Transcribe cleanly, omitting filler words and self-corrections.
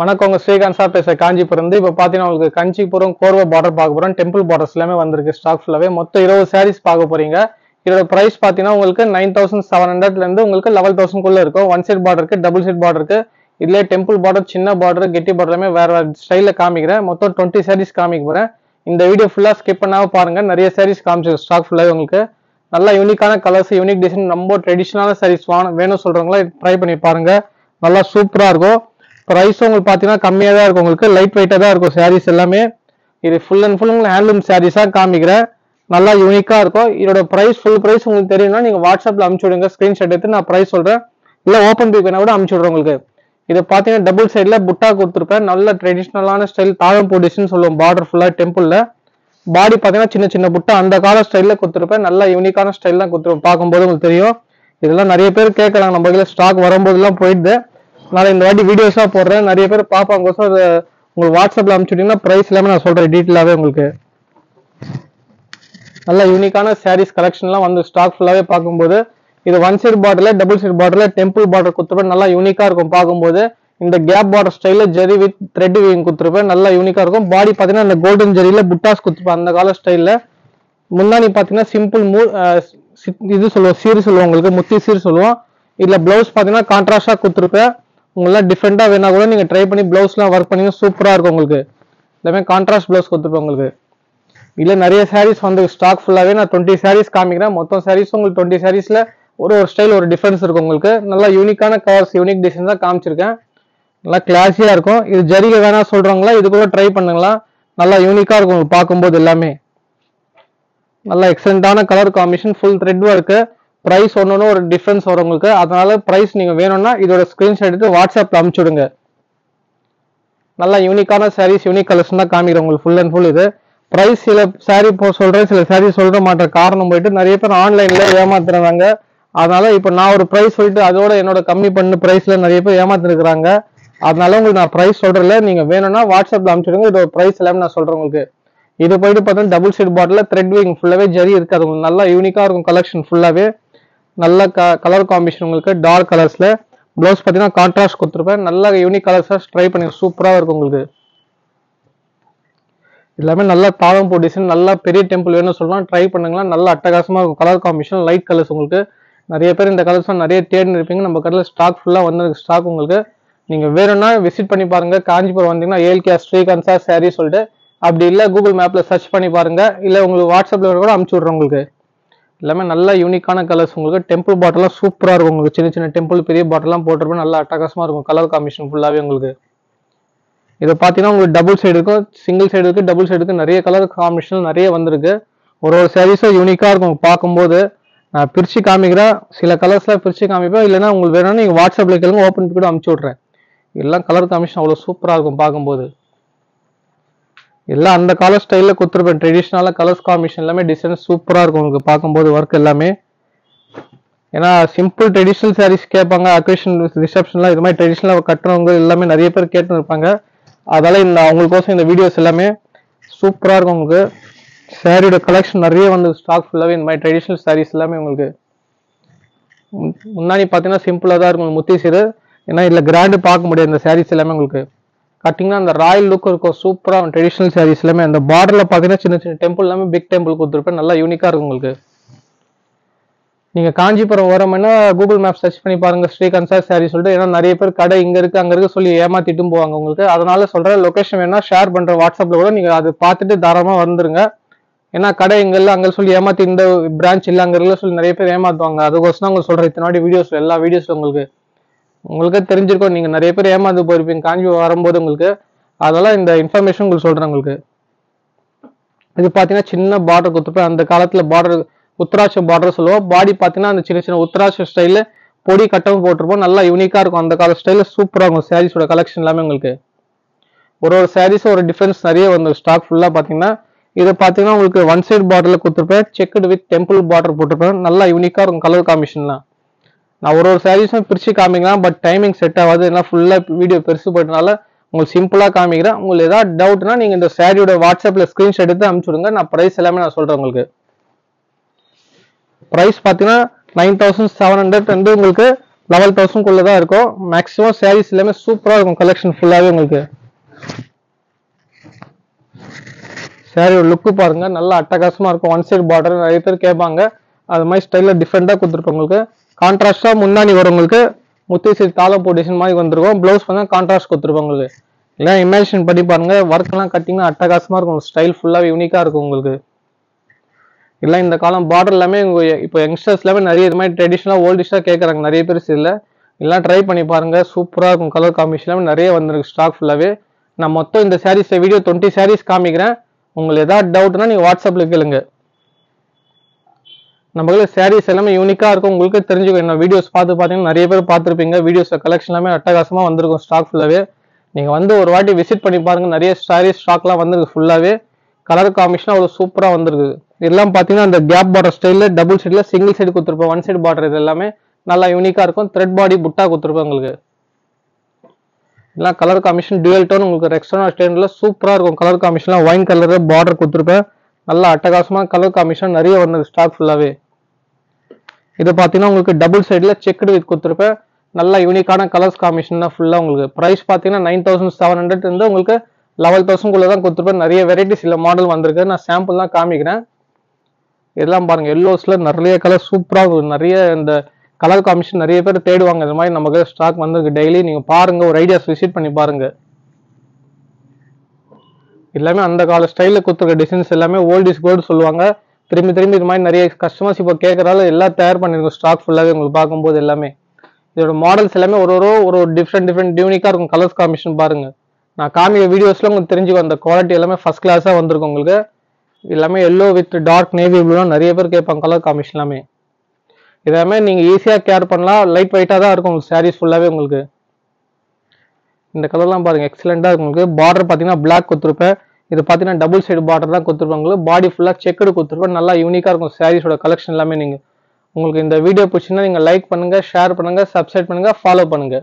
வணக்கம் ஸ்ரீகாந்த் சார் பேச காஞ்சிபுரம். இப்போ பார்த்தீங்கன்னா உங்களுக்கு காஞ்சிபுரம் கோர்வை பார்டர் பார்க்க போகிறோம். டெம்பிள் பார்டர்ஸ் எல்லாமே வந்திருக்கு ஸ்டாக் ஃபுல்லாகவே. மொத்தம் 20 சாரீஸ் பார்க்க போறீங்க. இதோட ப்ரைஸ் பார்த்தீங்கன்னா உங்களுக்கு 9700 உங்களுக்கு 11,000 இருக்கும். ஒன் சைட் பார்டருக்கு, டபுள் சைட் பார்டருக்கு, இதுலேயே டெம்பிள் பார்டர், சின்ன பார்டர், கெட்டி பார்டர் எல்லாமே வேற வேற ஸ்டைலில் காமிக்கிறேன். மொத்தம் 20 சாரீஸ் காமிக்க போகிறேன். இந்த வீடியோ ஃபுல்லாக ஸ்கிப் பண்ணாமல் பாருங்க. நிறைய சாரீஸ் காமிச்சிருக்கு ஸ்டாக் ஃபுல்லாகவே. உங்களுக்கு நல்லா யூனிக்கான கலர்ஸ், யூனிக் டிசைன், ரொம்ப ட்ரெடிஷனலான சாரீஸ் வேணும் சொல்றவங்களா ட்ரை பண்ணி பாருங்க. நல்லா சூப்பராக இருக்கும். ப்ரைஸ் உங்களுக்கு பார்த்தீங்கன்னா கம்மியாக தான் இருக்கும். உங்களுக்கு லைட் வெயிட்டாக தான் இருக்கும் சாரீஸ் எல்லாமே. இது ஃபுல் அண்ட் ஃபுல் உங்களுக்கு ஹேண்ட்லூம் சாரீஸாக காமிக்கிறேன். நல்லா யூனிக்காக இருக்கும். இதோட ப்ரைஸ் ஃபுல் ப்ரைஸ் உங்களுக்கு தெரியும்னா நீங்கள் வாட்ஸ்அப்பில் அனுப்பிச்சு விடுங்க. ஸ்க்ரீன்ஷாட் எடுத்து நான் ப்ரைஸ் சொல்கிறேன். இல்லை ஓப்பன் பிக் வேணா கூட அனுப்பிச்சு விடுறேன் உங்களுக்கு. இது பார்த்தீங்கன்னா டபுள் சைடில் புட்டா கொடுத்துருப்பேன். நல்ல ட்ரெடிஷ்னலான ஸ்டைல், தாழம்பூ டிசைன் சொல்லுவோம். பார்டர் ஃபுல்லாக டெம்பிளில். பாடி பார்த்தீங்கன்னா சின்ன சின்ன புட்டா அந்த கால ஸ்டைலில் கொடுத்துருப்பேன். நல்லா யூனிக்கான ஸ்டைல் தான் கொடுத்துருப்பேன். பார்க்கும்போது உங்களுக்கு தெரியும். இதெல்லாம் நிறைய பேர் கேட்கலாம். நம்ம கையில் ஸ்டாக் வரும்போதெல்லாம் போயிடுது. நான் இந்த வாட்டி வீடியோஸாக போடுறேன். நிறைய பேர் பார்ப்பாங்கோசம் அது உங்களுக்கு வாட்ஸ்அப்பில் அனுப்பிச்சுட்டிங்கன்னா ப்ரைஸ் எல்லாமே நான் சொல்கிறேன் டீட்டெயிலாகவே. உங்களுக்கு நல்ல யூனிக்கான சாரீஸ் கலெக்ஷன்லாம் வந்து ஸ்டாக் ஃபுல்லாகவே பார்க்கும்போது இது ஒன் சைட் பார்டரில், டபுள் சைட் பார்டரில் டெம்பிள் பார்டர் கொடுத்துருப்பேன். நல்லா யூனிக்காக இருக்கும் பார்க்கும்போது. இந்த கேப் பார்டர் ஸ்டைலில் ஜெரி வித் த்ரெட் வீவிங் கொடுத்துருப்பேன். நல்லா யூனிக்காக இருக்கும். பாடி பார்த்தீங்கன்னா இந்த கோல்டன் ஜெரியில் புட்டாஸ் கொடுத்துருப்பேன் அந்த கால ஸ்டைலில். முன்னாடி பார்த்தீங்கன்னா சிம்பிள் இது சொல்லுவோம், சீர் சொல்லுவோம். உங்களுக்கு முத்தி சீர் சொல்லுவோம். இதில் ப்ளவுஸ் பார்த்தீங்கன்னா கான்ட்ராஸ்டாக கொடுத்துருப்பேன். உங்களாம் டிஃப்ரெண்டாக வேணா கூட நீங்கள் ட்ரை பண்ணி ப்ளவுஸ்லாம் ஒர்க் பண்ணி சூப்பராக இருக்கும். உங்களுக்கு எல்லாமே கான்ட்ராஸ்ட் ப்ளவுஸ் கொடுத்துருப்பேன். உங்களுக்கு இதில் நிறைய சாரீஸ் வந்து ஸ்டாக் ஃபுல்லாகவே நான் 20 சாரீஸ் காமிக்கிறேன். மொத்தம் சாரீஸ் உங்களுக்கு 20 சாரீஸில் ஒரு ஸ்டைல், ஒரு டிஃப்ரென்ஸ் இருக்கும். உங்களுக்கு நல்லா யூனிக்கான கலர்ஸ், யூனிக் டிசைன் தான் காமிச்சிருக்கேன். நல்லா கிளாஸியாக இருக்கும். இது ஜரிகை வேணா சொல்கிறவங்களா இது கூட ட்ரை பண்ணுங்களா. நல்லா யூனிக்காக இருக்கும் உங்களுக்கு பார்க்கும்போது. எல்லாமே நல்லா எக்ஸலண்டான colour combination, full thread work. Price ஒன்று ஒரு டிஃப்ரென்ஸ் வரும் உங்களுக்கு. அதனால ப்ரைஸ் நீங்கள் வேணும்னா இதோட ஸ்க்ரீன்ஷாட் எடுத்து வாட்ஸ்அப்பில் அனுப்பிச்சுடுங்க. நல்லா யூனிக்கான சாரீஸ், யூனிக் கலர்ஸ் தான் காமிக்கிறேன் உங்களுக்கு ஃபுல் அண்ட் ஃபுல். இது ப்ரைஸ் சில சாரீ சொல்கிறேன், சில சாரீ சொல்ல மாட்டேன். காரணம் போயிட்டு நிறைய பேர் ஆன்லைனில் ஏமாத்துறாங்க. அதனால இப்போ நான் ஒரு ப்ரைஸ் சொல்லிட்டு அதோட என்னோட கம்மி பண்ண ப்ரைஸில் நிறைய பேர் ஏமாத்திருக்கிறாங்க. அதனால உங்களுக்கு நான் ப்ரைஸ் சொல்கிறேன். நீங்கள் வேணும்னா வாட்ஸ்அப்பில் அனுப்பிச்சுடுங்க. இதோட ப்ரைஸ் எல்லாமே நான் சொல்கிறேன் உங்களுக்கு. இது போயிட்டு பார்த்தீங்கன்னா டபுள் சைட் பாட்டில் த்ரெட் விங் ஃபுல்லாகவே ஜரி இருக்குது. அது உங்களுக்கு நல்லா யூனிக்காக இருக்கும் கலெக்ஷன் ஃபுல்லாகவே. நல்ல கலர் காம்பினேஷன் உங்களுக்கு டார்க் கலர்ஸில். ப்ளவுஸ் பார்த்தீங்கன்னா கான்ட்ராஸ்ட் கொடுத்துருப்பேன். நல்ல யூனிக் கலர்ஸாக ட்ரை பண்ணி சூப்பராக இருக்கும் உங்களுக்கு. எல்லாமே நல்லா தாழம்பூ டிசைன், நல்லா பெரிய டெம்பிள் வேணும்னு சொல்லலாம் ட்ரை பண்ணுங்களா. நல்லா அட்டகாசமாக இருக்கும் கலர் காம்பினேஷன், லைட் கலர்ஸ். உங்களுக்கு நிறைய பேர் இந்த கலர்ஸ்லாம் நிறைய தேடின்னு இருப்பீங்க. நம்ம கடையில் ஸ்டாக் ஃபுல்லாக வந்து ஸ்டாக் உங்களுக்கு. நீங்கள் வேணும்னா விசிட் பண்ணி பாருங்கள். காஞ்சிபுரம் வந்தீங்கன்னா ஏஎல்கே ஸ்ரீகாந்த் சார் சாரி சொல்லிட்டு, அப்படி இல்லை கூகுள் மேப்பில் சர்ச் பண்ணி பாருங்கள். இல்லை உங்களுக்கு வாட்ஸ்அப்பில் கூட அனுப்பிச்சி விட்றேன் உங்களுக்கு. எல்லாமே நல்ல யூனிக்கான கலர்ஸ். உங்களுக்கு டெம்பிள் பாட்டெல்லாம் சூப்பராக இருக்கும். உங்களுக்கு சின்ன சின்ன டெம்பிள் பெரிய பாட்டெல்லாம் போட்டிருப்பேன். நல்லா அட்டகாசமாக இருக்கும் கலர் காம்பினேஷன் ஃபுல்லாகவே உங்களுக்கு. இதை பார்த்தீங்கன்னா உங்களுக்கு டபுள் சைடு இருக்கும், சிங்கிள் சைடு இருக்குது, டபுள் சைடு இருக்குது. நிறைய கலர் காம்பினேஷன் நிறைய வந்திருக்கு. ஒரு சாரீஸும் யூனிக்காக இருக்கும் பார்க்கும்போது. நான் பிரித்து காமிக்கிறேன். சில கலர்ஸ்லாம் பிரித்து காமிப்பேன். இல்லைன்னா உங்களுக்கு வேணும்னா நீங்கள் வாட்ஸ்அப்பில் கேளுங்க, ஓப்பன் கூட அனுப்பிச்சி விட்றேன். எல்லாம் கலர் காம்பினேஷன் அவ்வளோ சூப்பராக இருக்கும் பார்க்கும்போது. எல்லாம் அந்த கலர் ஸ்டைலில் கொடுத்துருப்பேன். ட்ரெடிஷ்னலாக கலர்ஸ் காம்பினேஷன் எல்லாமே டிசைன் சூப்பராக இருக்கும் உங்களுக்கு பார்க்கும்போது. ஒர்க் எல்லாமே ஏன்னா சிம்பிள் ட்ரெடிஷ்னல் சாரீஸ் கேட்பாங்க. அக்கேஷன் ரிசப்ஷன்லாம் இது மாதிரி ட்ரெடிஷ்னலாக கட்டுறவங்க எல்லாமே நிறைய பேர் கேட்டு இருப்பாங்க. அதனால இந்த அவங்களுக்கோசம் இந்த வீடியோஸ் எல்லாமே சூப்பராக இருக்கும் உங்களுக்கு. சாரியோட கலெக்ஷன் நிறைய வந்து ஸ்டாக் ஃபுல்லாகவே இந்த மாதிரி ட்ரெடிஷ்னல் சாரீஸ் எல்லாமே உங்களுக்கு. முன்னாடி பார்த்தீங்கன்னா சிம்பிளாக தான் இருக்கும் முத்தி சீரு. ஏன்னா இதில் கிராண்டு பார்க்க முடியாது. இந்த சாரீஸ் எல்லாமே உங்களுக்கு கட்டிங்கன்னா அந்த ராயல் லுக் இருக்கும். சூப்பராக ட்ரெடிஷ்னல் சாரீஸ் எல்லாமே. அந்த பார்டரில் பார்த்தீங்கன்னா சின்ன சின்ன டெம்பிள் எல்லாமே பிக் டெம்பிள் கொடுத்துருப்பேன். நல்லா யூனிக்காக இருக்கும் உங்களுக்கு. நீங்கள் காஞ்சிபுரம் வரமுன்னா கூகுள் மேப் சர்ச் பண்ணி பாருங்கள் ஸ்ரீகாந்த் சார் சாரி சொல்லிட்டு. ஏன்னா நிறைய பேர் கடை இங்கே இருக்குது அங்கே இருக்குது சொல்லி ஏமாற்றிட்டும் போவாங்க உங்களுக்கு. அதனால சொல்கிறேன், லொக்கேஷன் வேணா ஷேர் பண்ணுற வாட்ஸ்அப்பில் கூட நீங்கள் அதை பார்த்துட்டு தாராளமாக வந்துருங்க. ஏன்னா கடை இங்கெல்லாம் அங்கே சொல்லி ஏமாற்றி இந்த பிரான்ச் இல்லை அங்கே இல்லை சொல்லி நிறைய பேர் ஏமாற்றுவாங்க. அதுக்கோசம் தான் உங்களுக்கு சொல்கிறேன். இத்தனை வீடியோஸ் எல்லா வீடியோஸில் உங்களுக்கே தெரிஞ்சிருக்கும். நீங்கள் நிறைய பேர் ஏமாந்து போயிருப்பீங்க காஞ்சிபுரம் வரும்போது உங்களுக்கு. அதனால இந்த இன்ஃபர்மேஷன் உங்களுக்கு சொல்கிறேன் உங்களுக்கு. இது பார்த்தீங்கன்னா சின்ன பார்டர் கொடுத்துருப்பேன். அந்த காலத்தில் பார்டர் உத்தராட்ச பார்டர் சொல்லுவோம். பாடி பார்த்தீங்கன்னா அந்த சின்ன சின்ன உத்தராட்ச ஸ்டைலில் பொடி கட்டவும் போட்டிருப்போம். நல்லா யூனிக்காக இருக்கும் அந்த கால ஸ்டைலில். சூப்பராக இருக்கும் சாரீஸோட கலெக்ஷன் எல்லாமே உங்களுக்கு. ஒரு சாரீஸும் ஒரு டிஃப்ரென்ஸ் நிறைய வந்து ஸ்டாக் ஃபுல்லாக பார்த்தீங்கன்னா. இதை பார்த்தீங்கன்னா உங்களுக்கு ஒன் சைட் பார்டரில் கொடுத்துருப்பேன். செக்குடு வித் டெம்பிள் பார்டர் போட்டிருப்பேன். நல்லா யூனிக்காக இருக்கும் கலர் காம்பினேஷன்லாம். நான் ஒரு சாரீஸும் பிரித்து காமிக்கலாம், பட் டைமிங் செட் ஆகாது. ஏன்னா ஃபுல்லாக வீடியோ பெருசு போயிட்டனால உங்களுக்கு சிம்பிளாக காமிக்கிறேன். உங்களுக்கு ஏதாவது டவுட்னா நீங்கள் இந்த சாரியோட வாட்ஸ்அப்பில் ஸ்க்ரீன்ஷாட் எடுத்து அனுப்பிச்சுடுங்க. நான் ப்ரைஸ் எல்லாமே நான் சொல்கிறேன் உங்களுக்கு. ப்ரைஸ் பார்த்தீங்கன்னா 9700 உங்களுக்கு 11,000 தான் இருக்கும். மேக்ஸிமம் சாரீஸ் எல்லாமே சூப்பரா இருக்கும். கலெக்ஷன் ஃபுல்லாவே உங்களுக்கு சாரியோட லுக்கு பாருங்க, நல்லா அட்டகாசமா இருக்கும். ஒன் சைடு பார்டர் நிறைய பேர் கேட்பாங்க, அது மாதிரி ஸ்டைல டிஃப்ரெண்டா கொடுத்துருப்போம் உங்களுக்கு. கான்ட்ராஸ்டா முன்னாடி வரும் உங்களுக்கு, முத்தி சைடு தாளப்பூ டிசைன் மாதிரி வந்துருக்கும். பிளவுஸ் வந்து கான்ட்ராஸ்ட் கொடுத்துருப்போம் உங்களுக்கு. எல்லாம் இமேஜின் பண்ணி பாருங்க, ஒர்க் எல்லாம் கட்டிங்கன்னா அட்டகாசமா இருக்கும். ஸ்டைல் ஃபுல்லாவே யூனிக்கா இருக்கும் உங்களுக்கு. இல்லை இந்த காலம் பார்டர் எல்லாமே இப்போ யங்ஸ்டர்ஸ் எல்லாமே நிறைய இது மாதிரி ட்ரெடிஷனலா ஓல்டிஷா கேட்கறாங்க நிறைய பேர். இல்லை எல்லாம் ட்ரை பண்ணி பாருங்க, சூப்பரா இருக்கும். கலர் காம்பினேஷன் எல்லாமே நிறைய வந்திருக்கு ஸ்டாக் ஃபுல்லாவே. நான் மொத்தம் இந்த சாரீஸ் வீடியோ 20 சாரீஸ் காமிக்கிறேன். உங்களுக்கு ஏதாவது டவுட்னா நீங்க வாட்ஸ்அப்ல கேளுங்க. நம்மளுக்கு சாரீஸ் எல்லாமே யூனிக்கா இருக்கும். உங்களுக்கு தெரிஞ்சுக்கும். என்ன வீடியோஸ் பார்த்தீங்கன்னா நிறைய பேர் பார்த்துருப்பீங்க. வீடியோஸ் கலெக்ஷன் எல்லாமே அட்டகாசமா வந்திருக்கும் ஸ்டாக் ஃபுல்லாவே. நீங்க வந்து ஒரு வாட்டி விசிட் பண்ணி பாருங்க. நிறைய சாரீஸ் ஸ்டாக்லாம் வந்திருக்கு ஃபுல்லாவே. கலர் காம்பினேஷன் அவ்வளவு சூப்பரா வந்திருக்கு. இதெல்லாம் பாத்தீங்கன்னா அந்த கேப் பார்டர் ஸ்டைல்ல டபுள் சைடுல சிங்கிள் சைடு கொடுத்துருப்போம். ஒன் சைடு பார்டர் இது எல்லாமே நல்லா யூனிக்கா இருக்கும். த்ரெட் பாடி புட்டா கொடுத்துருப்போம் உங்களுக்கு. எல்லாம் கலர் காம்பினேஷன் டுவல் டோன் உங்களுக்கு ரெக்ஸோனா ஸ்டைல்ல சூப்பரா இருக்கும். கலர் காம்பினேஷன்லாம் ஒயின் கலர் பார்டர் கொடுத்துருப்பேன். நல்லா அட்டகாசமா கலர் காம்பினேஷன் நிறைய வந்திருக்கு ஸ்டாக் ஃபுல்லாவே. இது பாத்தீங்கன்னா உங்களுக்கு டபுள் சைடுல செக்குடு வித் கொடுத்துருப்பேன். நல்லா யூனிக்கான கலர்ஸ் காம்பினேஷன் தான் ஃபுல்லா உங்களுக்கு. பிரைஸ் பாத்தீங்கன்னா 9,700 இருந்து உங்களுக்கு 11,000 தான் கொடுத்துருப்பேன். நிறைய வெரைட்டிஸ் இல்ல மாடல் வந்திருக்கு. நான் சாம்பிள் தான் காமிக்கிறேன். இதெல்லாம் பாருங்க, எல்லோஸ்ல நிறைய கலர் சூப்பரா நிறைய இந்த கலர் காம்பினேஷன் நிறைய பேர் தேடுவாங்க. இந்த மாதிரி நமக்கு ஸ்டாக் வந்திருக்கு. டெய்லி நீங்க பாருங்க, ஒரு ஐடியாஸ் விசிட் பண்ணி பாருங்க. எல்லாமே அந்த கால ஸ்டைல கொடுத்துருக்க டிசைன்ஸ் எல்லாமே ஓல்ட் இஸ் கோல்டு சொல்லுவாங்க. திரும்பி திரும்பி இது மாதிரி நிறைய கஸ்டமர்ஸ் இப்போ கேட்கறால எல்லாம் தயார் பண்ணிருக்கோம் ஸ்டாக் ஃபுல்லாவே. உங்களுக்கு பார்க்கும்போது எல்லாமே இதோட மாடல்ஸ் எல்லாமே ஒரு டிஃப்ரெண்ட் யூனிக்கா இருக்கும். கலர்ஸ் காம்பினேஷன் பாருங்க. நான் காமிக்க வீடியோஸ்ல உங்களுக்கு தெரிஞ்சுக்கும். அந்த குவாலிட்டி எல்லாமே ஃபர்ஸ்ட் கிளாஸா வந்திருக்கும் உங்களுக்கு. எல்லாமே எல்லோ வித் டார்க் நேவி ப்ளூலாம் நிறைய பேர் கேட்பாங்க. கலர் காம்பினேஷன் எல்லாமே இதெல்லாமே நீங்க ஈஸியா கேர் பண்ணலாம். லைட் வெயிட்டா தான் இருக்கும் உங்களுக்கு சாரீஸ் ஃபுல்லாவே உங்களுக்கு. இந்த கலர்லாம் பாருங்க, எக்ஸலண்டா இருக்கும் உங்களுக்கு. பார்டர் பாத்தீங்கன்னா பிளாக் கொடுத்துருப்பேன். இது பாத்தீங்கன்னா டபுள் சைடு பார்டர் தான் கொடுத்துருப்பாங்க உங்களுக்கு. பாடி ஃபுல்லா செக்குடு கொடுத்துருப்பேன். நல்லா யூனிக்கா இருக்கும் சாரீஸோட கலெக்ஷன் எல்லாமே. நீங்க உங்களுக்கு இந்த வீடியோ பிடிச்சுன்னா நீங்க லைக் பண்ணுங்க, ஷேர் பண்ணுங்க, சப்ஸ்கிரைப் பண்ணுங்க, ஃபாலோ பண்ணுங்க.